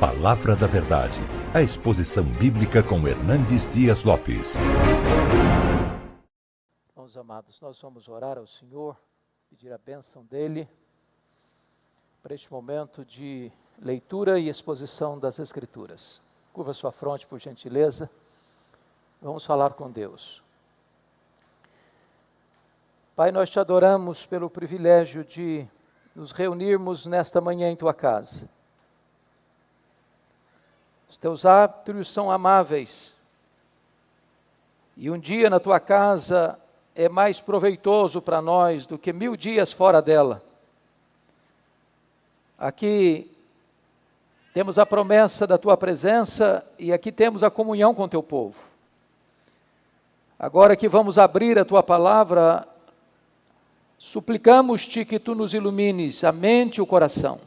Palavra da Verdade, a exposição bíblica com Hernandes Dias Lopes. Irmãos amados, nós vamos orar ao Senhor, pedir a bênção dEle para este momento de leitura e exposição das Escrituras. Curva sua fronte, por gentileza. Vamos falar com Deus. Pai, nós te adoramos pelo privilégio de nos reunirmos nesta manhã em tua casa. Os teus átrios são amáveis, e um dia na tua casa é mais proveitoso para nós do que 1000 dias fora dela. Aqui temos a promessa da tua presença e aqui temos a comunhão com teu povo. Agora que vamos abrir a tua palavra, suplicamos-te que tu nos ilumines a mente e o coração,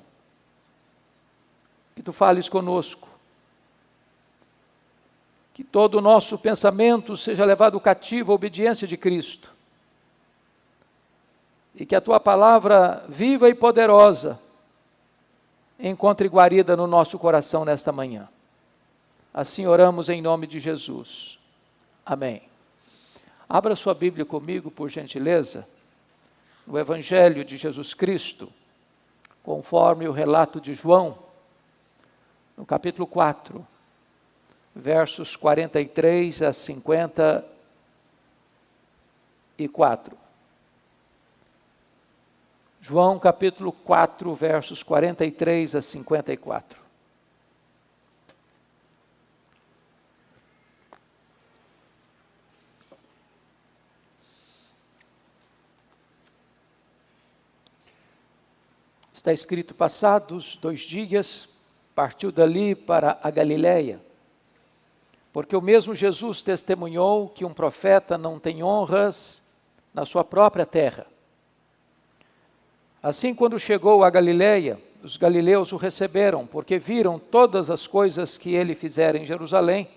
que tu fales conosco, que todo o nosso pensamento seja levado cativo à obediência de Cristo, e que a tua palavra viva e poderosa encontre guarida no nosso coração nesta manhã. Assim oramos em nome de Jesus. Amém. Abra sua Bíblia comigo, por gentileza, no Evangelho de Jesus Cristo, conforme o relato de João, no capítulo 4, versos 43 a 54. João capítulo 4, versos 43 a 54. Está escrito: passados 2 dias, partiu dali para a Galiléia, porque o mesmo Jesus testemunhou que um profeta não tem honras na sua própria terra. Assim, quando chegou a Galiléia, os galileus o receberam, porque viram todas as coisas que ele fizera em Jerusalém,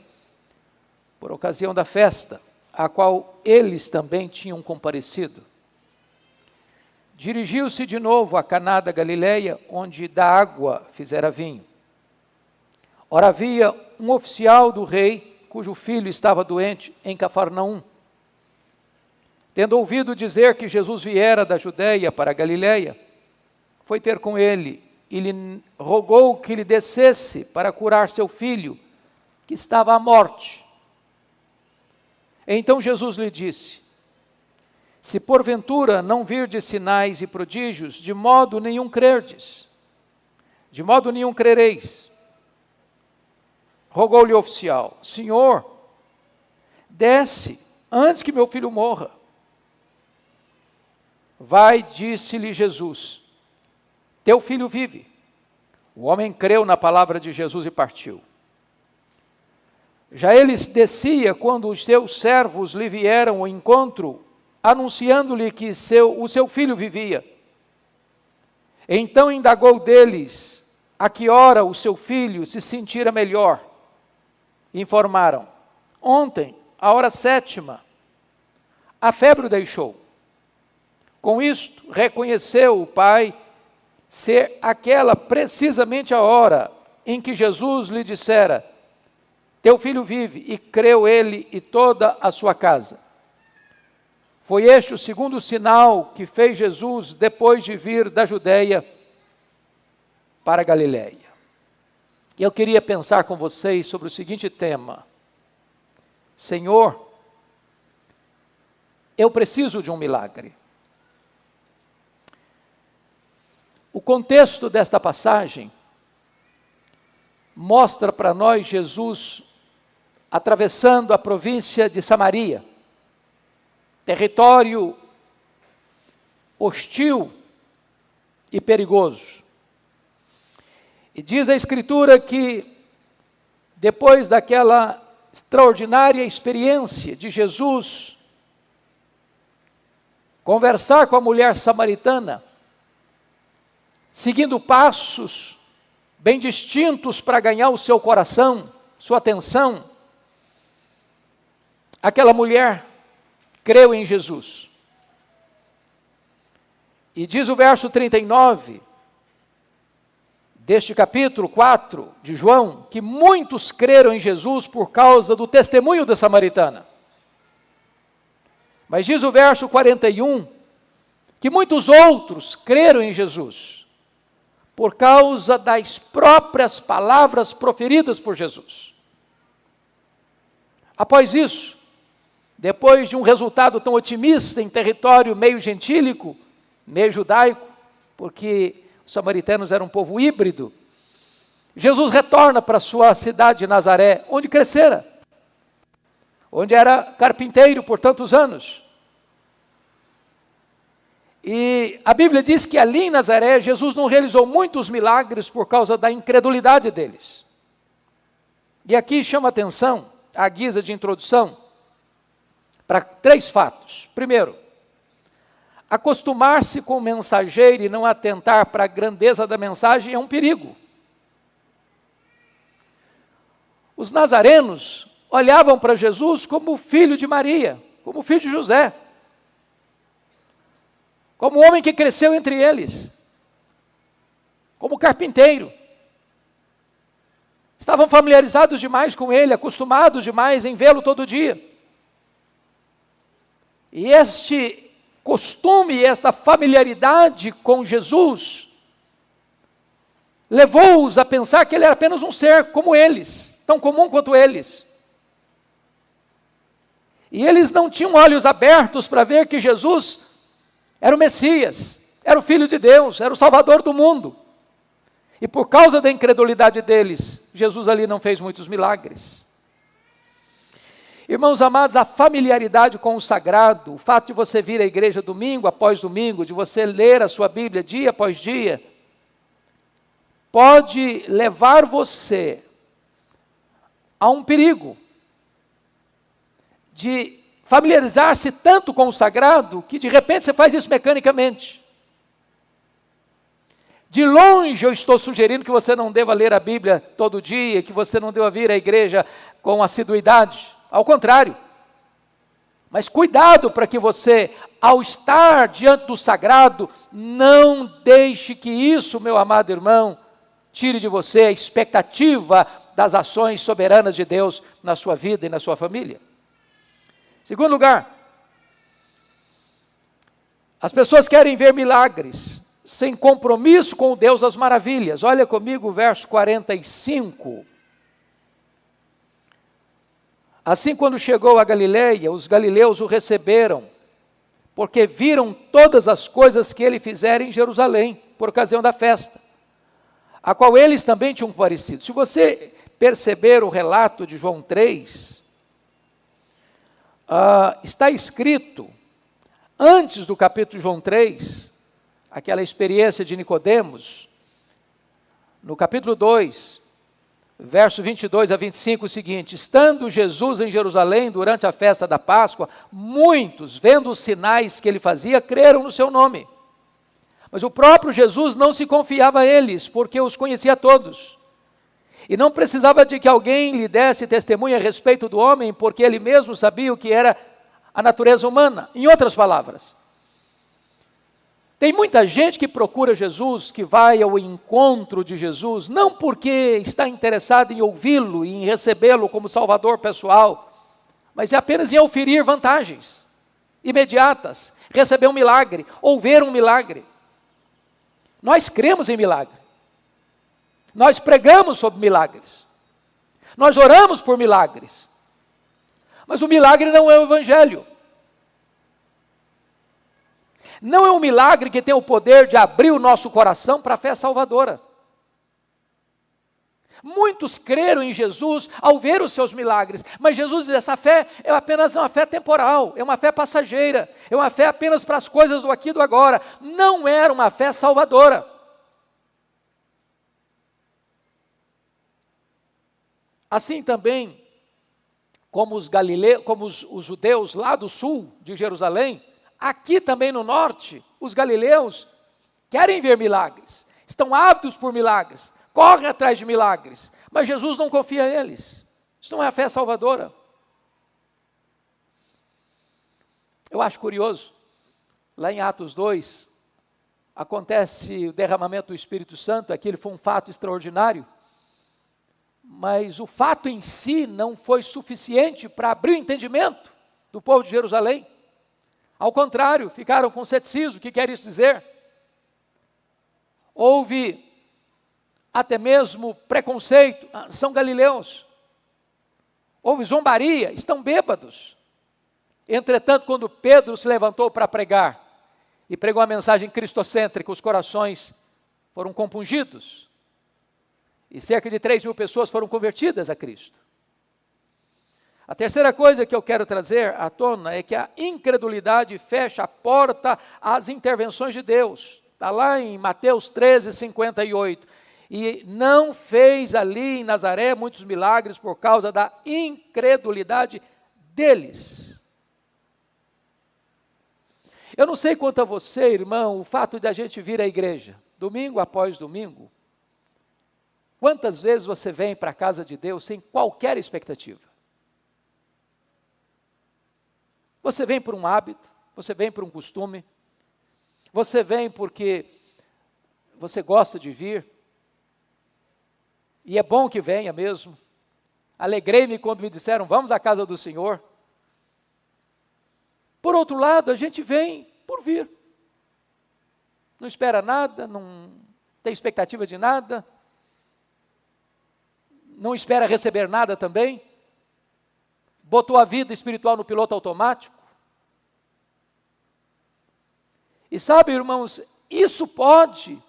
por ocasião da festa, a qual eles também tinham comparecido. Dirigiu-se de novo a Caná da Galiléia, onde da água fizera vinho. Ora, havia um oficial do rei, cujo filho estava doente em Cafarnaum. Tendo ouvido dizer que Jesus viera da Judéia para a Galiléia, foi ter com ele e lhe rogou que lhe descesse para curar seu filho, que estava à morte. Então Jesus lhe disse: se porventura não virdes sinais e prodígios, de modo nenhum crerdes, de modo nenhum crereis. Rogou-lhe o oficial: Senhor, desce antes que meu filho morra. Vai, disse-lhe Jesus, teu filho vive. O homem creu na palavra de Jesus e partiu. Já ele descia quando os seus servos lhe vieram ao encontro, anunciando-lhe que o seu filho vivia. Então indagou deles a que hora o seu filho se sentira melhor. Informaram: ontem, à hora 7ª, a febre o deixou. Com isto, reconheceu o pai ser aquela precisamente a hora em que Jesus lhe dissera: teu filho vive, e creu ele e toda a sua casa. Foi este o segundo sinal que fez Jesus depois de vir da Judéia para a Galiléia. E eu queria pensar com vocês sobre o seguinte tema: Senhor, eu preciso de um milagre. O contexto desta passagem mostra para nós Jesus atravessando a província de Samaria, território hostil e perigoso. E diz a Escritura que, depois daquela extraordinária experiência de Jesus conversar com a mulher samaritana, seguindo passos bem distintos para ganhar o seu coração, sua atenção, aquela mulher creu em Jesus. E diz o verso 39, deste capítulo 4 de João, que muitos creram em Jesus por causa do testemunho da samaritana. Mas diz o verso 41, que muitos outros creram em Jesus, por causa das próprias palavras proferidas por Jesus. Após isso, depois de um resultado tão otimista em território meio gentílico, meio judaico, porque os samaritanos eram um povo híbrido, Jesus retorna para sua cidade de Nazaré, onde crescera, onde era carpinteiro por tantos anos. E a Bíblia diz que ali em Nazaré, Jesus não realizou muitos milagres por causa da incredulidade deles. E aqui chama atenção, à guisa de introdução, para 3 fatos. Primeiro, acostumar-se com o mensageiro e não atentar para a grandeza da mensagem é um perigo. Os nazarenos olhavam para Jesus como filho de Maria, como filho de José, como homem que cresceu entre eles, como carpinteiro. Estavam familiarizados demais com ele, acostumados demais em vê-lo todo dia. E este costume, esta familiaridade com Jesus, levou-os a pensar que ele era apenas um ser como eles, tão comum quanto eles. E eles não tinham olhos abertos para ver que Jesus era o Messias, era o Filho de Deus, era o Salvador do mundo. E por causa da incredulidade deles, Jesus ali não fez muitos milagres. Irmãos amados, a familiaridade com o sagrado, o fato de você vir à igreja domingo após domingo, de você ler a sua Bíblia dia após dia, pode levar você a um perigo de familiarizar-se tanto com o sagrado, que de repente você faz isso mecanicamente. De longe eu estou sugerindo que você não deva ler a Bíblia todo dia, que você não deva vir à igreja com assiduidade. Ao contrário. Mas cuidado para que você, ao estar diante do sagrado, não deixe que isso, meu amado irmão, tire de você a expectativa das ações soberanas de Deus na sua vida e na sua família. Segundo lugar, as pessoas querem ver milagres, sem compromisso com o Deus das maravilhas. Olha comigo o verso 45. Assim, quando chegou a Galileia, os galileus o receberam, porque viram todas as coisas que ele fizera em Jerusalém, por ocasião da festa, a qual eles também tinham parecido. Se você perceber o relato de João 3, está escrito, antes do capítulo de João 3, aquela experiência de Nicodemos, no capítulo 2, verso 22 a 25, o seguinte: estando Jesus em Jerusalém durante a festa da Páscoa, muitos, vendo os sinais que ele fazia, creram no seu nome. Mas o próprio Jesus não se confiava a eles, porque os conhecia todos. E não precisava de que alguém lhe desse testemunho a respeito do homem, porque ele mesmo sabia o que era a natureza humana. Em outras palavras, tem muita gente que procura Jesus, que vai ao encontro de Jesus, não porque está interessado em ouvi-lo e em recebê-lo como Salvador pessoal, mas é apenas em oferir vantagens imediatas, receber um milagre, ou ver um milagre. Nós cremos em milagre. Nós pregamos sobre milagres. Nós oramos por milagres. Mas o milagre não é o Evangelho. Não é um milagre que tem o poder de abrir o nosso coração para a fé salvadora. Muitos creram em Jesus ao ver os seus milagres, mas Jesus diz: essa fé é apenas uma fé temporal, é uma fé passageira, é uma fé apenas para as coisas do aqui e do agora. Não era uma fé salvadora. Assim também, como os judeus lá do sul de Jerusalém, aqui também no norte, os galileus querem ver milagres, estão ávidos por milagres, correm atrás de milagres, mas Jesus não confia neles. Isso não é a fé salvadora. Eu acho curioso, lá em Atos 2, acontece o derramamento do Espírito Santo, aquele foi um fato extraordinário, mas o fato em si não foi suficiente para abrir o entendimento do povo de Jerusalém. Ao contrário, ficaram com ceticismo. O que quer isso dizer? Houve até mesmo preconceito. São galileus. Houve zombaria, estão bêbados. Entretanto, quando Pedro se levantou para pregar e pregou uma mensagem cristocêntrica, os corações foram compungidos. E cerca de 3.000 pessoas foram convertidas a Cristo. A terceira coisa que eu quero trazer à tona é que a incredulidade fecha a porta às intervenções de Deus. Está lá em Mateus 13:58. E não fez ali em Nazaré muitos milagres por causa da incredulidade deles. Eu não sei quanto a você, irmão, o fato de a gente vir à igreja, domingo após domingo, quantas vezes você vem para a casa de Deus sem qualquer expectativa? Você vem por um hábito, você vem por um costume, você vem porque você gosta de vir, e é bom que venha mesmo. Alegrei-me quando me disseram, vamos à casa do Senhor. Por outro lado, a gente vem por vir. Não espera nada, não tem expectativa de nada, não espera receber nada também, botou a vida espiritual no piloto automático. E sabe, irmãos, isso pode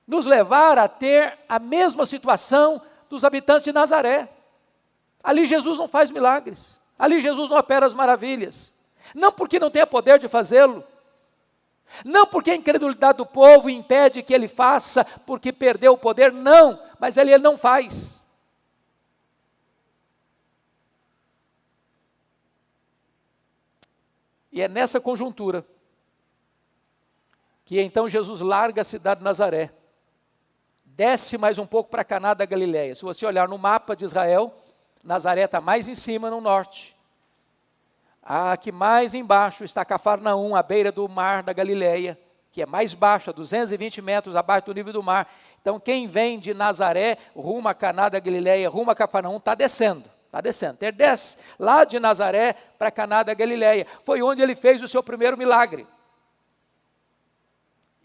nos levar a ter a mesma situação dos habitantes de Nazaré. Ali Jesus não faz milagres, ali Jesus não opera as maravilhas, não porque não tenha poder de fazê-lo, não porque a incredulidade do povo impede que ele faça, porque perdeu o poder, não, mas ele não faz. E é nessa conjuntura que então Jesus larga a cidade de Nazaré, desce mais um pouco para Caná da Galileia. Se você olhar no mapa de Israel, Nazaré está mais em cima, no norte. Aqui mais embaixo está Cafarnaum, à beira do mar da Galileia, que é mais baixo, a 220 metros abaixo do nível do mar. Então quem vem de Nazaré, rumo a Caná da Galileia, rumo a Cafarnaum, está descendo. Está descendo. Ele desce lá de Nazaré para Caná da Galileia. Foi onde ele fez o seu primeiro milagre.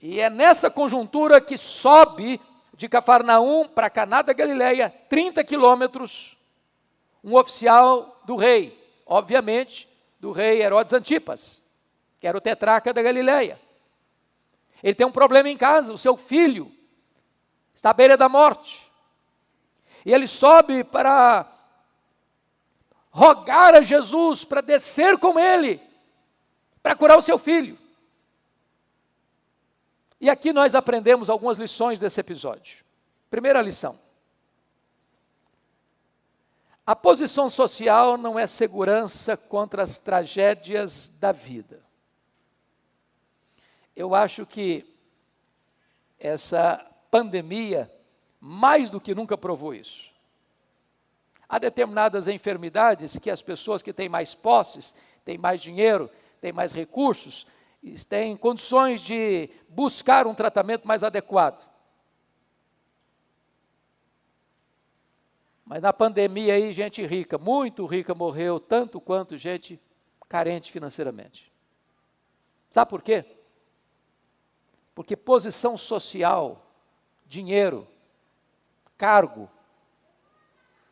E é nessa conjuntura que sobe de Cafarnaum para Caná da Galileia, 30 quilômetros, um oficial do rei, obviamente, do rei Herodes Antipas, que era o tetrarca da Galileia. Ele tem um problema em casa, o seu filho está à beira da morte. E ele sobe para rogar a Jesus para descer com ele, para curar o seu filho. E aqui nós aprendemos algumas lições desse episódio. Primeira lição: a posição social não é segurança contra as tragédias da vida. Eu acho que essa pandemia, mais do que nunca, provou isso. Há determinadas enfermidades que as pessoas que têm mais posses, têm mais dinheiro, têm mais recursos, têm condições de buscar um tratamento mais adequado. Mas na pandemia aí, gente rica, muito rica, morreu, tanto quanto gente carente financeiramente. Sabe por quê? Porque posição social, dinheiro, cargo,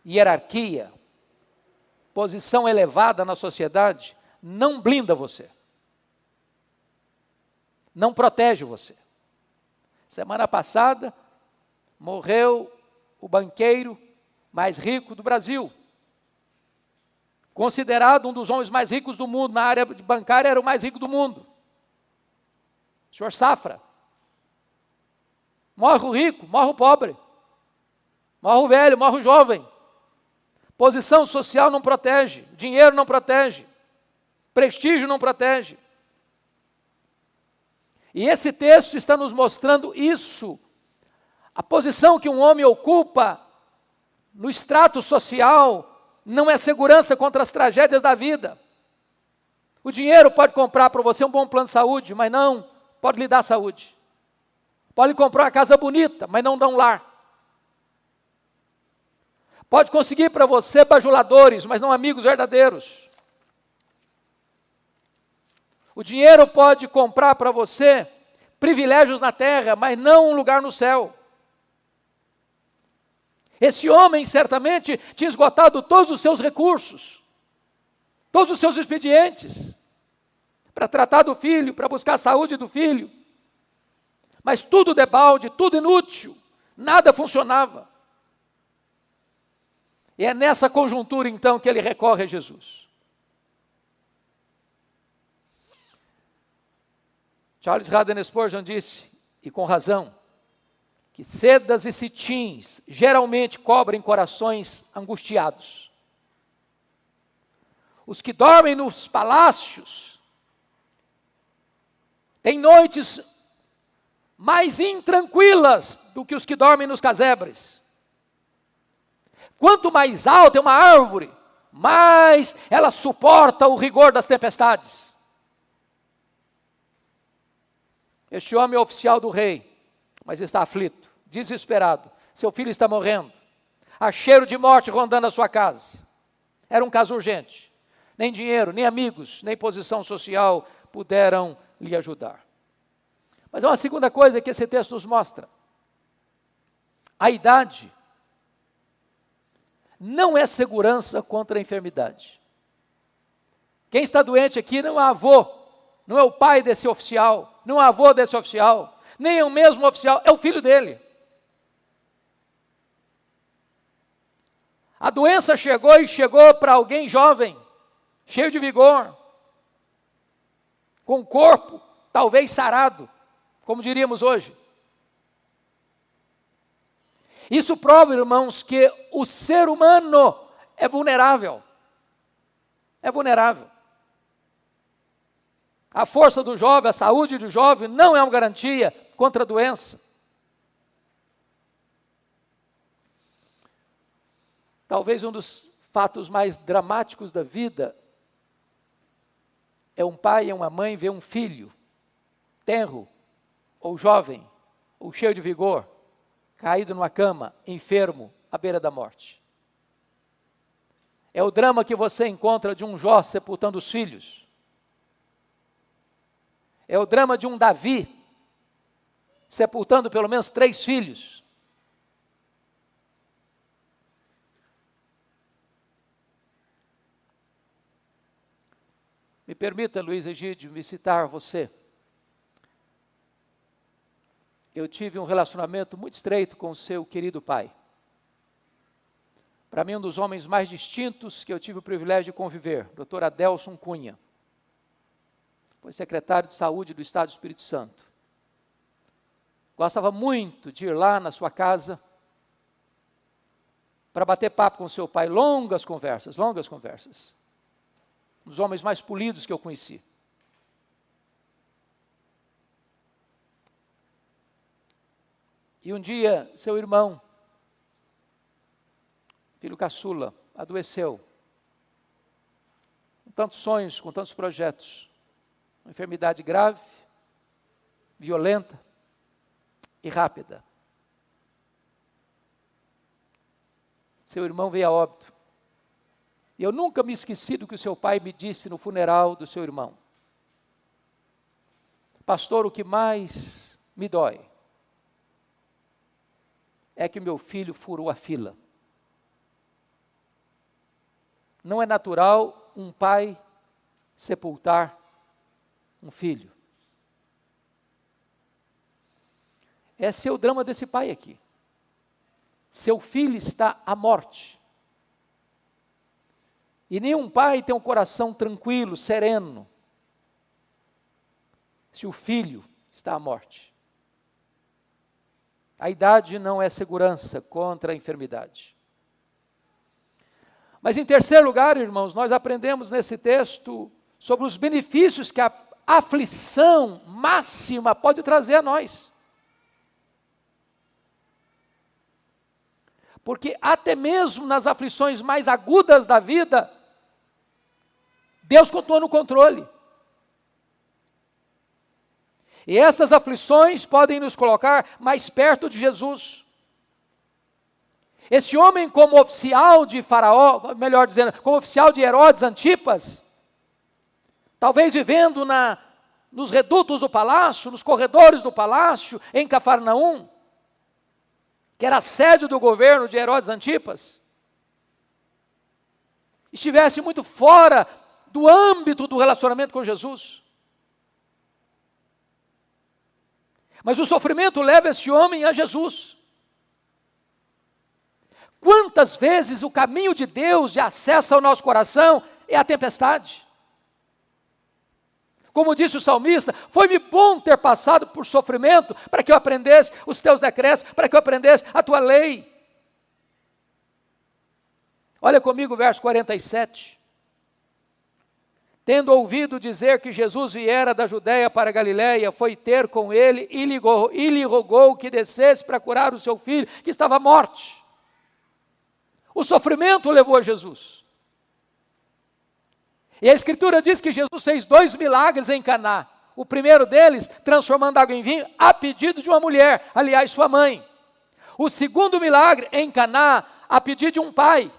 hierarquia, posição elevada na sociedade, não blinda você. Não protege você. Semana passada, morreu o banqueiro mais rico do Brasil. Considerado um dos homens mais ricos do mundo, na área bancária era o mais rico do mundo. O senhor Safra. Morre o rico, morre o pobre. Morre o velho, morre o jovem. Posição social não protege, dinheiro não protege, prestígio não protege. E esse texto está nos mostrando isso. A posição que um homem ocupa no extrato social não é segurança contra as tragédias da vida. O dinheiro pode comprar para você um bom plano de saúde, mas não pode lhe dar saúde. Pode comprar uma casa bonita, mas não dá um lar. Pode conseguir para você bajuladores, mas não amigos verdadeiros. O dinheiro pode comprar para você privilégios na terra, mas não um lugar no céu. Esse homem certamente tinha esgotado todos os seus recursos, todos os seus expedientes, para tratar do filho, para buscar a saúde do filho. Mas tudo debalde, tudo inútil, nada funcionava. E é nessa conjuntura, então, que ele recorre a Jesus. Charles Haddon Spurgeon disse, e com razão, que sedas e cetins geralmente cobrem corações angustiados. Os que dormem nos palácios têm noites mais intranquilas do que os que dormem nos casebres. Quanto mais alta é uma árvore, mais ela suporta o rigor das tempestades. Este homem é oficial do rei, mas está aflito, desesperado. Seu filho está morrendo. Há cheiro de morte rondando a sua casa. Era um caso urgente. Nem dinheiro, nem amigos, nem posição social puderam lhe ajudar. Mas há uma segunda coisa que esse texto nos mostra. A idade não é segurança contra a enfermidade. Quem está doente aqui não é avô, não é o pai desse oficial, não é o avô desse oficial, nem é o mesmo oficial, é o filho dele. A doença chegou para alguém jovem, cheio de vigor, com o corpo talvez sarado, como diríamos hoje. Isso prova, irmãos, que o ser humano é vulnerável. É vulnerável. A força do jovem, a saúde do jovem não é uma garantia contra a doença. Talvez um dos fatos mais dramáticos da vida é um pai e uma mãe ver um filho tenro, ou jovem, ou cheio de vigor, caído numa cama, enfermo, à beira da morte. É o drama que você encontra de um Jó sepultando os filhos. É o drama de um Davi sepultando pelo menos 3 filhos. Me permita, Luiz Egídio, me citar você. Eu tive um relacionamento muito estreito com o seu querido pai. Para mim, um dos homens mais distintos que eu tive o privilégio de conviver, Dr. Adelson Cunha. Foi secretário de saúde do Estado do Espírito Santo. Gostava muito de ir lá na sua casa para bater papo com seu pai, longas conversas. Um dos homens mais polidos que eu conheci. E um dia, seu irmão, filho caçula, adoeceu. Com tantos sonhos, com tantos projetos. Uma enfermidade grave, violenta e rápida. Seu irmão veio a óbito. E eu nunca me esqueci do que o seu pai me disse no funeral do seu irmão. Pastor, o que mais me dói é que meu filho furou a fila. Não é natural um pai sepultar um filho. Esse é o drama desse pai aqui. Seu filho está à morte. E nenhum pai tem um coração tranquilo, sereno, se o filho está à morte. A idade não é segurança contra a enfermidade. Mas em terceiro lugar, irmãos, nós aprendemos nesse texto sobre os benefícios que a aflição máxima pode trazer a nós. Porque até mesmo nas aflições mais agudas da vida, Deus continua no controle. E essas aflições podem nos colocar mais perto de Jesus. Esse homem, como oficial de Faraó, melhor dizendo, como oficial de Herodes Antipas, talvez vivendo nos redutos do palácio, nos corredores do palácio, em Cafarnaum, que era a sede do governo de Herodes Antipas, estivesse muito fora do âmbito do relacionamento com Jesus. Mas o sofrimento leva esse homem a Jesus. Quantas vezes o caminho de Deus de acesso ao nosso coração é a tempestade? Como disse o salmista, foi-me bom ter passado por sofrimento, para que eu aprendesse os teus decretos, para que eu aprendesse a tua lei. Olha comigo o verso 47. Tendo ouvido dizer que Jesus viera da Judéia para a Galiléia, foi ter com ele e lhe rogou que descesse para curar o seu filho, que estava à morte. O sofrimento o levou a Jesus. E a Escritura diz que Jesus fez 2 milagres em Caná. O primeiro deles, transformando água em vinho, a pedido de uma mulher, aliás, sua mãe. O segundo milagre, em Caná, a pedido de um pai.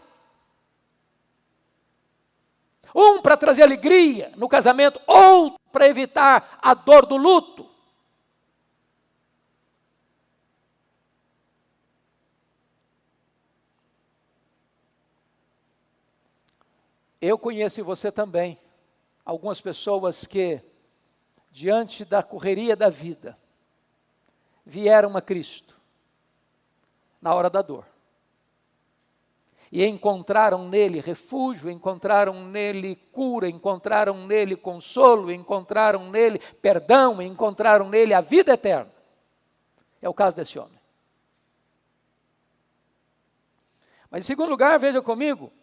Um para trazer alegria no casamento, outro para evitar a dor do luto. Eu conheço e você também algumas pessoas que, diante da correria da vida, vieram a Cristo na hora da dor. E encontraram nele refúgio, encontraram nele cura, encontraram nele consolo, encontraram nele perdão, encontraram nele a vida eterna. É o caso desse homem. Mas em segundo lugar, veja comigo,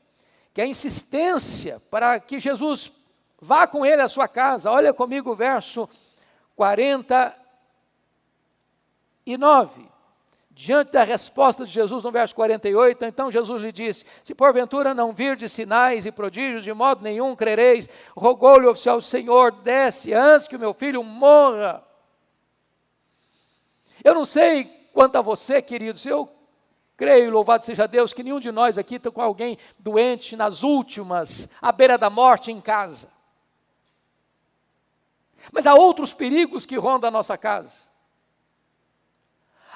que a insistência para que Jesus vá com ele à sua casa. Olha comigo o verso 49. Diante da resposta de Jesus no verso 48, então Jesus lhe disse: se porventura não virdes sinais e prodígios, de modo nenhum crereis. Rogou-lhe o oficial: Senhor, desce antes que o meu filho morra. Eu não sei quanto a você, queridos, eu creio, louvado seja Deus, que nenhum de nós aqui está com alguém doente nas últimas, à beira da morte em casa. Mas há outros perigos que rondam a nossa casa.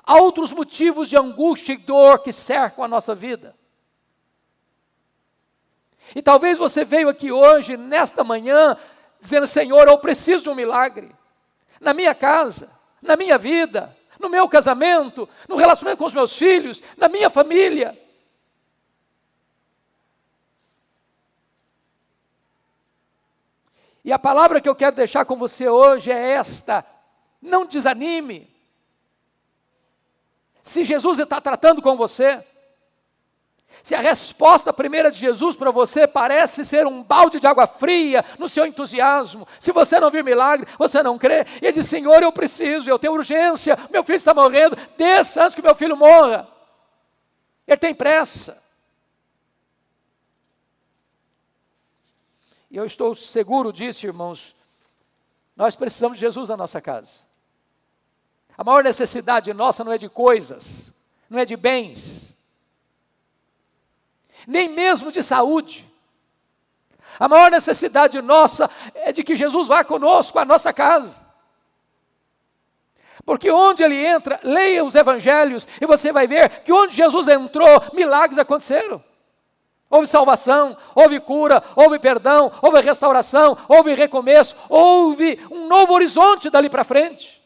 Há outros motivos de angústia e dor que cercam a nossa vida. E talvez você veio aqui hoje, nesta manhã, dizendo: Senhor, eu preciso de um milagre. Na minha casa, na minha vida, no meu casamento, no relacionamento com os meus filhos, na minha família. E a palavra que eu quero deixar com você hoje é esta: não desanime. Se Jesus está tratando com você, se a resposta primeira de Jesus para você parece ser um balde de água fria no seu entusiasmo, se você não vir milagre, você não crê, e ele diz: Senhor, eu preciso, eu tenho urgência, meu filho está morrendo, desça antes que meu filho morra. Ele tem pressa. E eu estou seguro disso, irmãos, nós precisamos de Jesus na nossa casa. A maior necessidade nossa não é de coisas, não é de bens, nem mesmo de saúde. A maior necessidade nossa é de que Jesus vá conosco à nossa casa. Porque onde ele entra, leia os evangelhos e você vai ver que onde Jesus entrou, milagres aconteceram. Houve salvação, houve cura, houve perdão, houve restauração, houve recomeço, houve um novo horizonte dali para frente.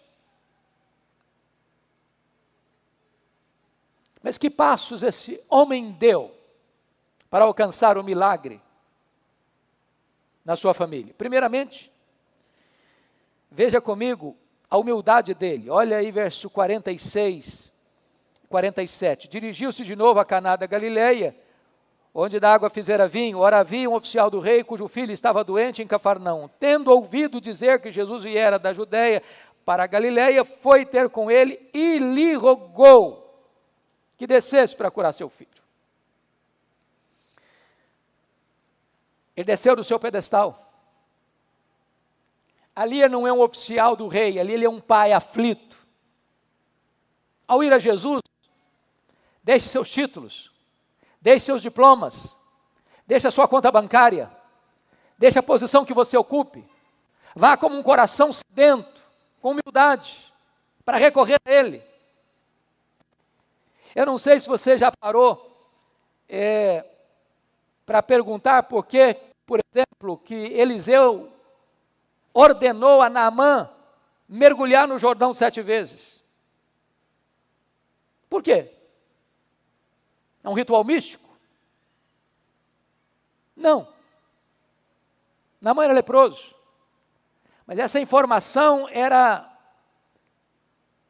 Mas que passos esse homem deu para alcançar o milagre na sua família? Primeiramente, veja comigo a humildade dele. Olha aí verso 46, 47. Dirigiu-se de novo a Caná da Galileia, onde da água fizera vinho. Ora, havia um oficial do rei, cujo filho estava doente em Cafarnaum. Tendo ouvido dizer que Jesus viera da Judéia para a Galileia, foi ter com ele e lhe rogou que descesse para curar seu filho. Ele desceu do seu pedestal. ali ele não é um oficial do rei, ali ele é um pai aflito. Ao ir a Jesus, deixe seus títulos, deixe seus diplomas, deixe a sua conta bancária, deixe a posição que você ocupe, vá como um coração sedento, com humildade, para recorrer a Ele. Eu não sei se você já parou para perguntar por que, por exemplo, que Eliseu ordenou a Naamã mergulhar no Jordão 7 vezes. Por quê? É um ritual místico? Não. Naamã era leproso. Mas essa informação era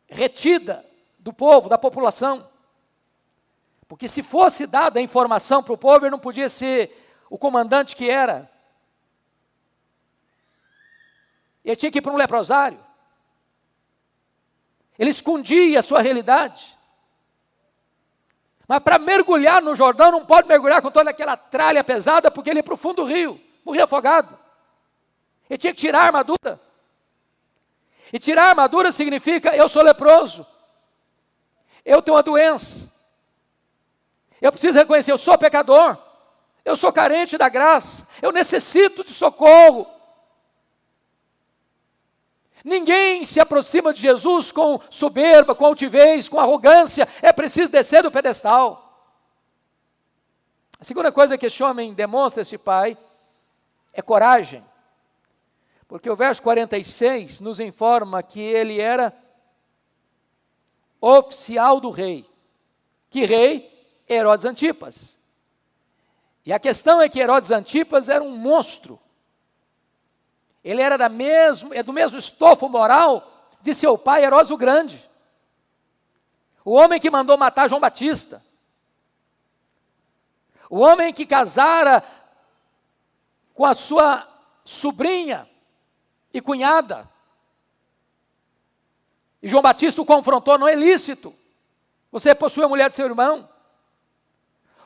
retida do povo, da população. Porque se fosse dada a informação para o povo, ele não podia ser o comandante que era. Ele tinha que ir para um leprosário. Ele escondia a sua realidade. Mas para mergulhar no Jordão, não pode mergulhar com toda aquela tralha pesada, porque ele ia para o fundo do rio, morria afogado. Ele tinha que tirar a armadura. E tirar a armadura significa, eu sou leproso. Eu tenho uma doença. Eu preciso reconhecer, eu sou pecador. Eu sou carente da graça. Eu necessito de socorro. Ninguém se aproxima de Jesus com soberba, com altivez, com arrogância. É preciso descer do pedestal. A segunda coisa que esse homem demonstra, esse pai, é coragem. Porque o verso 46 nos informa que ele era oficial do rei. Que rei? Herodes Antipas. E a questão é que Herodes Antipas era um monstro. Ele era do mesmo estofo moral de seu pai Herodes o Grande. O homem que mandou matar João Batista. O homem que casara com a sua sobrinha e cunhada. E João Batista o confrontou, não é lícito. Você possui a mulher de seu irmão.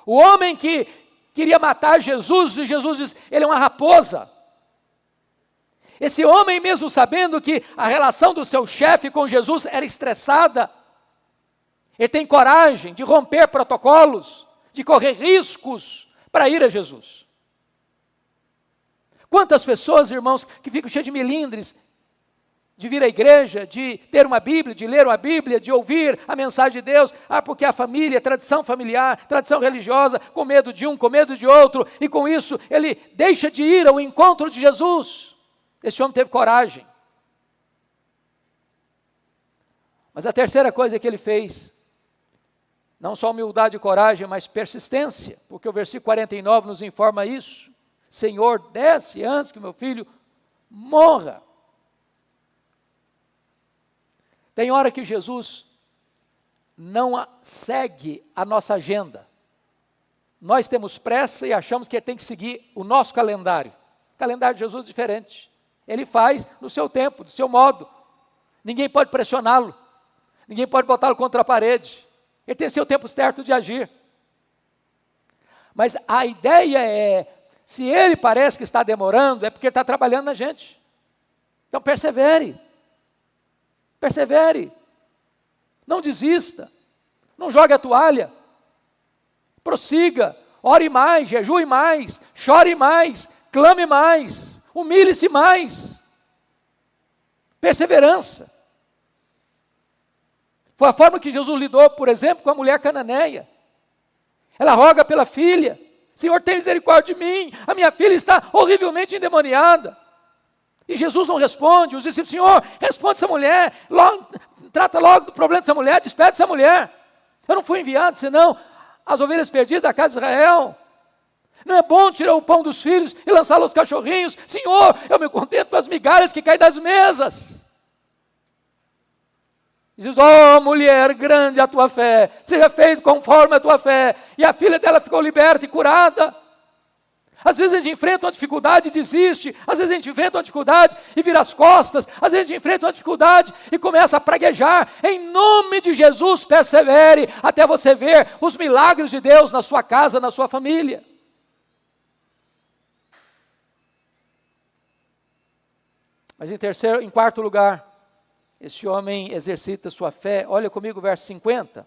O homem que queria matar Jesus, e Jesus diz, ele é uma raposa. Esse homem, mesmo sabendo que a relação do seu chefe com Jesus era estressada, ele tem coragem de romper protocolos, de correr riscos para ir a Jesus. Quantas pessoas, irmãos, que ficam cheias de melindres, de vir à igreja, de ter uma Bíblia, de ler uma Bíblia, de ouvir a mensagem de Deus, porque a família, tradição familiar, tradição religiosa, com medo de um, com medo de outro, e com isso ele deixa de ir ao encontro de Jesus. Esse homem teve coragem. Mas a terceira coisa que ele fez, não só humildade e coragem, mas persistência, porque o versículo 49 nos informa isso. Senhor, desce antes que meu filho morra. Tem hora que Jesus não segue a nossa agenda. Nós temos pressa e achamos que ele tem que seguir o nosso calendário. O calendário de Jesus é diferente. Ele faz no seu tempo, do seu modo. Ninguém pode pressioná-lo. Ninguém pode botá-lo contra a parede. Ele tem seu tempo certo de agir. Mas a ideia é, se ele parece que está demorando, é porque ele está trabalhando na gente. Então persevere. Persevere. Não desista. Não jogue a toalha. Prossiga. Ore mais, jejue mais, chore mais, clame mais. Humilhe-se mais. Perseverança. Foi a forma que Jesus lidou, por exemplo, com a mulher cananeia. Ela roga pela filha. Senhor, tem misericórdia de mim. A minha filha está horrivelmente endemoniada. E Jesus não responde. Os discípulos, Senhor, responde essa mulher. Trata logo do problema dessa mulher. Despede essa mulher. Eu não fui enviado, senão as ovelhas perdidas da casa de Israel. Não é bom tirar o pão dos filhos e lançá-lo aos cachorrinhos? Senhor, eu me contento com as migalhas que caem das mesas. Diz, mulher, grande a tua fé, seja feito conforme a tua fé. E a filha dela ficou liberta e curada. Às vezes a gente enfrenta uma dificuldade e desiste. Às vezes a gente enfrenta uma dificuldade e vira as costas. Às vezes a gente enfrenta uma dificuldade e começa a praguejar. Em nome de Jesus, persevere até você ver os milagres de Deus na sua casa, na sua família. Mas em quarto lugar, esse homem exercita sua fé. Olha comigo o verso 50.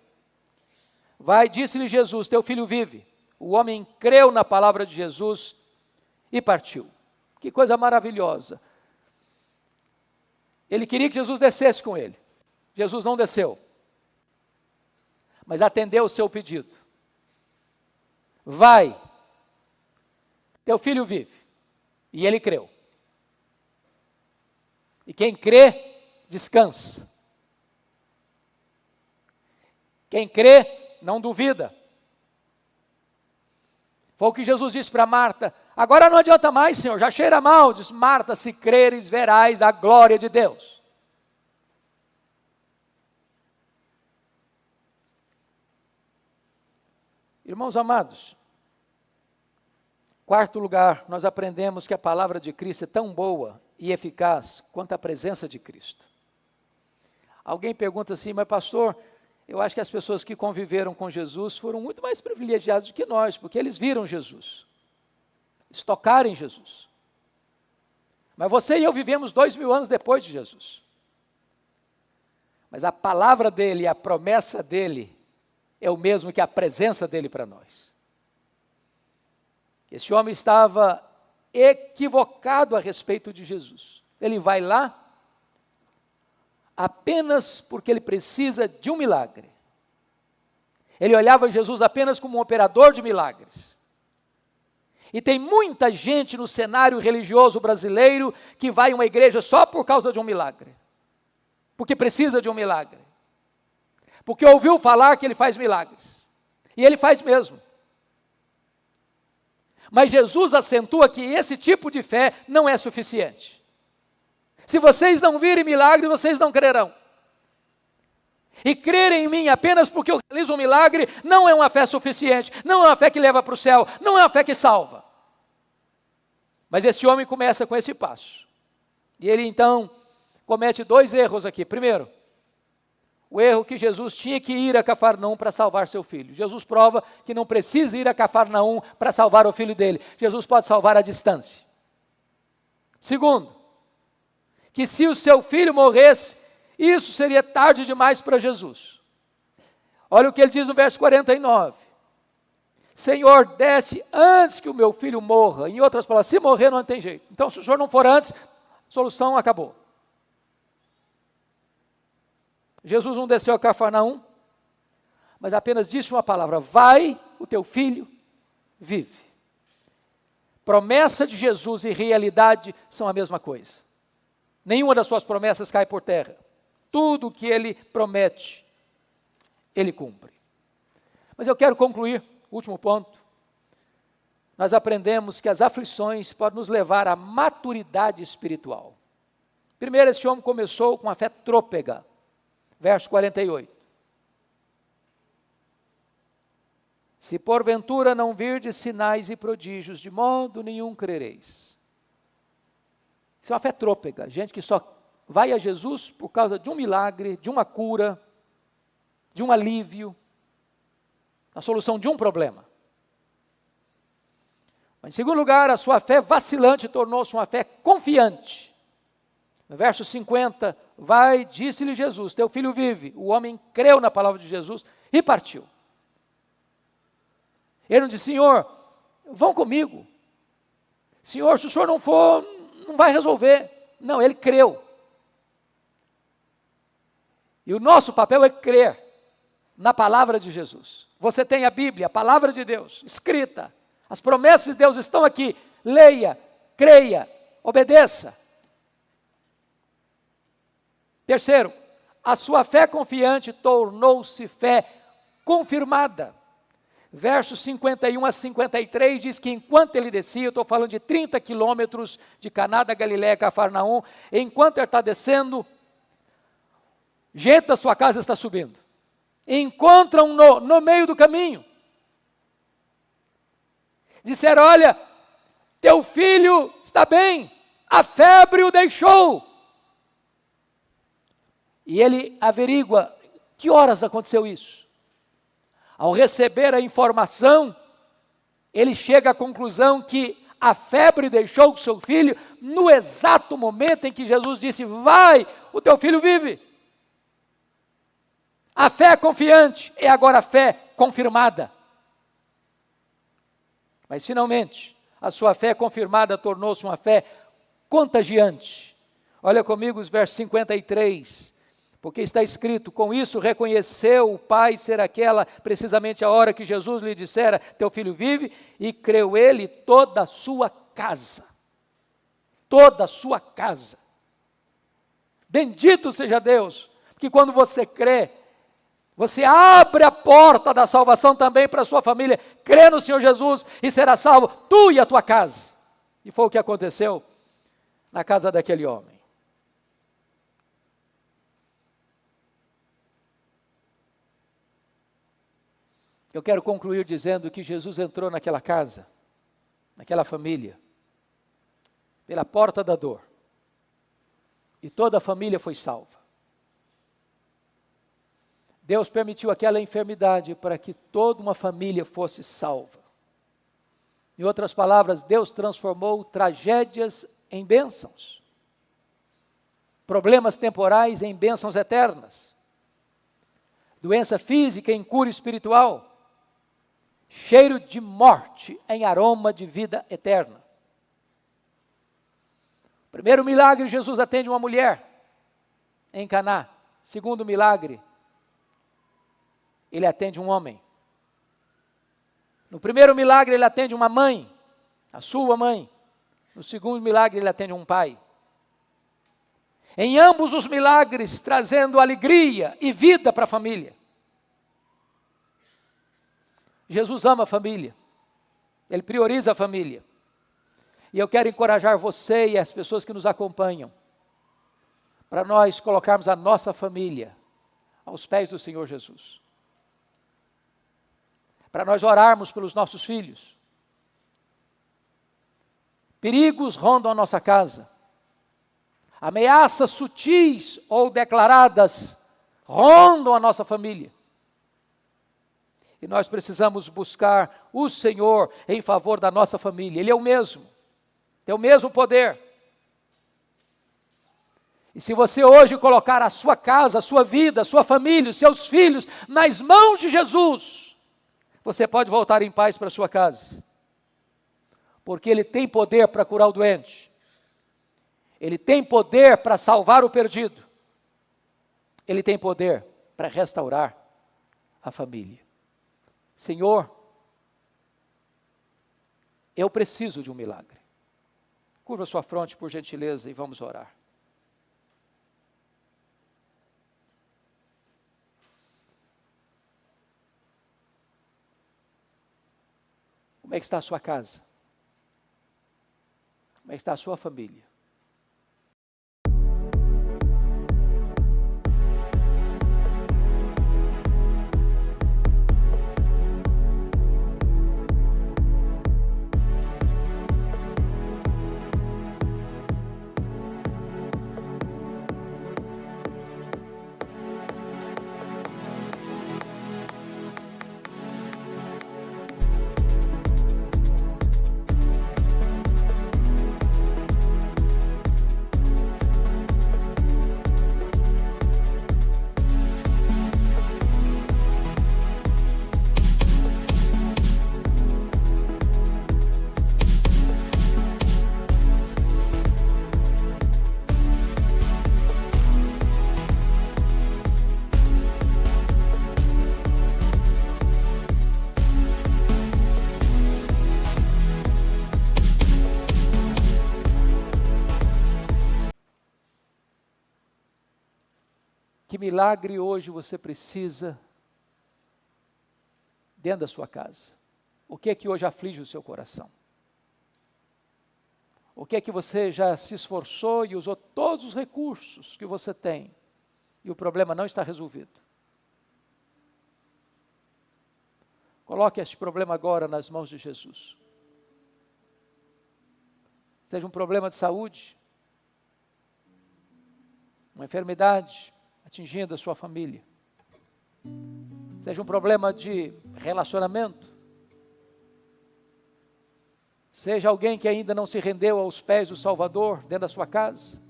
Vai, disse-lhe Jesus, teu filho vive. O homem creu na palavra de Jesus e partiu. Que coisa maravilhosa. Ele queria que Jesus descesse com ele. Jesus não desceu, mas atendeu o seu pedido. Vai, teu filho vive. E ele creu. E quem crê, descansa. Quem crê, não duvida. Foi o que Jesus disse para Marta. Agora não adianta mais, Senhor, já cheira mal. Diz Marta, se creres, verás a glória de Deus. Irmãos amados, quarto lugar, nós aprendemos que a palavra de Cristo é tão boa e eficaz quanto a presença de Cristo. Alguém pergunta assim, mas pastor, eu acho que as pessoas que conviveram com Jesus foram muito mais privilegiadas do que nós, porque eles viram Jesus, eles tocaram em Jesus. Mas você e eu vivemos 2000 anos depois de Jesus. Mas a palavra dele, a promessa dele, é o mesmo que a presença dele para nós. Esse homem estava equivocado a respeito de Jesus. Ele vai lá apenas porque ele precisa de um milagre. Ele olhava Jesus apenas como um operador de milagres. E tem muita gente no cenário religioso brasileiro que vai a uma igreja só por causa de um milagre. Porque precisa de um milagre. Porque ouviu falar que ele faz milagres. E ele faz mesmo. Mas Jesus acentua que esse tipo de fé não é suficiente. Se vocês não virem milagre, vocês não crerão. E crerem em mim apenas porque eu realizo um milagre, não é uma fé suficiente, não é uma fé que leva para o céu, não é uma fé que salva. Mas esse homem começa com esse passo. E ele então comete 2 erros aqui. Primeiro, o erro que Jesus tinha que ir a Cafarnaum para salvar seu filho. Jesus prova que não precisa ir a Cafarnaum para salvar o filho dele. Jesus pode salvar à distância. Segundo, que se o seu filho morresse, isso seria tarde demais para Jesus. Olha o que ele diz no verso 49. Senhor, desce antes que o meu filho morra. Em outras palavras, se morrer não tem jeito. Então, se o senhor não for antes, a solução acabou. Jesus não desceu a Cafarnaum, mas apenas disse uma palavra: vai, o teu filho vive. Promessa de Jesus e realidade são a mesma coisa. Nenhuma das suas promessas cai por terra. Tudo o que ele promete, ele cumpre. Mas eu quero concluir, último ponto. Nós aprendemos que as aflições podem nos levar à maturidade espiritual. Primeiro, esse homem começou com a fé trôpega. Verso 48. Se porventura não virdes sinais e prodígios, de modo nenhum crereis. Isso é uma fé trôpega, gente que só vai a Jesus por causa de um milagre, de uma cura, de um alívio, a solução de um problema. Mas, em segundo lugar, a sua fé vacilante tornou-se uma fé confiante. No verso 50, vai, disse-lhe Jesus, teu filho vive. O homem creu na palavra de Jesus e partiu. Ele não disse, Senhor, vão comigo. Senhor, se o senhor não for, não vai resolver. Não, ele creu. E o nosso papel é crer na palavra de Jesus. Você tem a Bíblia, a palavra de Deus, escrita. As promessas de Deus estão aqui. Leia, creia, obedeça. Terceiro, a sua fé confiante tornou-se fé confirmada. Versos 51 a 53 diz que enquanto ele descia, eu estou falando de 30 quilômetros de Caná da Galileia a Cafarnaum, enquanto ele está descendo, gente da sua casa está subindo. Encontram-no no meio do caminho. Disseram, olha, teu filho está bem, a febre o deixou. E ele averigua, que horas aconteceu isso? Ao receber a informação, ele chega à conclusão que A febre deixou o seu filho no exato momento em que Jesus disse: vai, o teu filho vive. A fé confiante é agora a fé confirmada. Mas finalmente, a sua fé confirmada tornou-se uma fé contagiante. Olha comigo os versos 53, porque está escrito: com isso reconheceu o pai ser aquela precisamente a hora que Jesus lhe dissera: teu filho vive, e creu ele toda a sua casa. Toda a sua casa. Bendito seja Deus, porque quando você crê, você abre a porta da salvação também para a sua família. Crê no Senhor Jesus e será salvo tu e a tua casa. E foi o que aconteceu na casa daquele homem. Eu quero concluir dizendo que Jesus entrou naquela casa, naquela família, pela porta da dor. E toda a família foi salva. Deus permitiu aquela enfermidade para que toda uma família fosse salva. Em outras palavras, Deus transformou tragédias em bênçãos. Problemas temporais em bênçãos eternas. Doença física em cura espiritual. Cheiro de morte em aroma de vida eterna. Primeiro milagre, Jesus atende uma mulher em Caná. Segundo milagre, ele atende um homem. No primeiro milagre, ele atende uma mãe, a sua mãe. No segundo milagre, ele atende um pai. Em ambos os milagres, trazendo alegria e vida para a família. Jesus ama a família. Ele prioriza a família. E eu quero encorajar você e as pessoas que nos acompanham, para nós colocarmos a nossa família aos pés do Senhor Jesus. Para nós orarmos pelos nossos filhos. Perigos rondam a nossa casa. Ameaças sutis ou declaradas rondam a nossa família. E nós precisamos buscar o Senhor em favor da nossa família. Ele é o mesmo. Tem o mesmo poder. E se você hoje colocar a sua casa, a sua vida, a sua família, os seus filhos nas mãos de Jesus, você pode voltar em paz para a sua casa. Porque Ele tem poder para curar o doente. Ele tem poder para salvar o perdido. Ele tem poder para restaurar a família. Senhor, eu preciso de um milagre. Curva sua fronte, por gentileza, e vamos orar. Como é que está a sua casa? Como é que está a sua família? Que milagre hoje você precisa dentro da sua casa? O que é que hoje aflige o seu coração? O que é que você já se esforçou e usou todos os recursos que você tem e o problema não está resolvido? Coloque este problema agora nas mãos de Jesus. Seja um problema de saúde, uma enfermidade atingindo a sua família, seja um problema de relacionamento, Seja alguém que ainda não se rendeu aos pés do Salvador dentro da sua casa.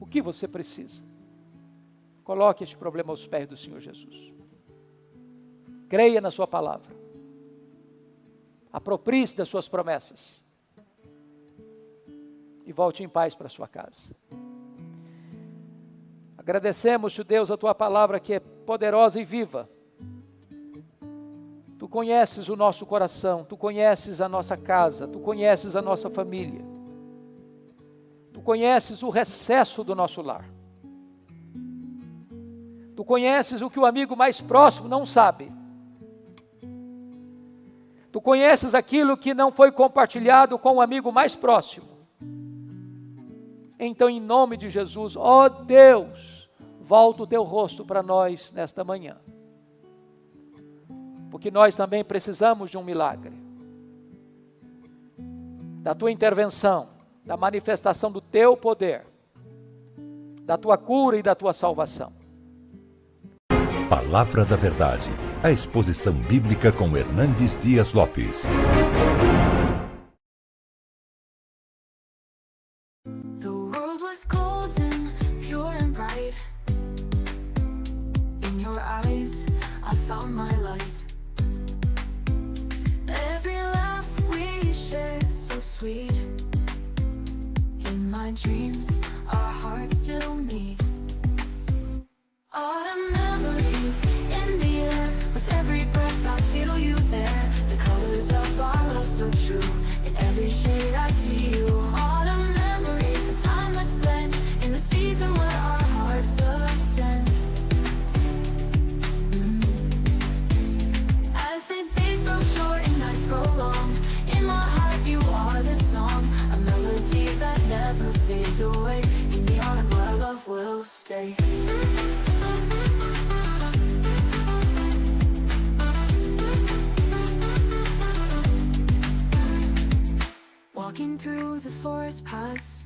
O que você precisa? Coloque este problema aos pés do Senhor Jesus. Creia na sua palavra. Aproprie-se das suas promessas. E volte em paz para a sua casa. Agradecemos-te, Deus, a tua palavra que é poderosa e viva. Tu conheces o nosso coração, tu conheces a nossa casa, tu conheces a nossa família. Tu conheces o recesso do nosso lar. Tu conheces o que o amigo mais próximo não sabe. Tu conheces aquilo que não foi compartilhado com o amigo mais próximo. Então, em nome de Jesus, ó Deus, volta o teu rosto para nós nesta manhã. Porque nós também precisamos de um milagre. Da tua intervenção, da manifestação do teu poder, da tua cura e da tua salvação. Palavra da Verdade, a exposição bíblica com Hernandes Dias Lopes. The world was golden, pure and bright. In your eyes, I found my light. Every laugh we shared so sweet. In my dreams, our hearts still meet. Autumn memories in the air. With every breath I feel you there. The colors of our love so true. In every shade I see you. Autumn memories, a timeless blend. In the season where our hearts ascend. As the days grow short and nights grow long, in my heart you are the song. A melody that never fades away. In the autumn our love will stay. Walking through the forest paths,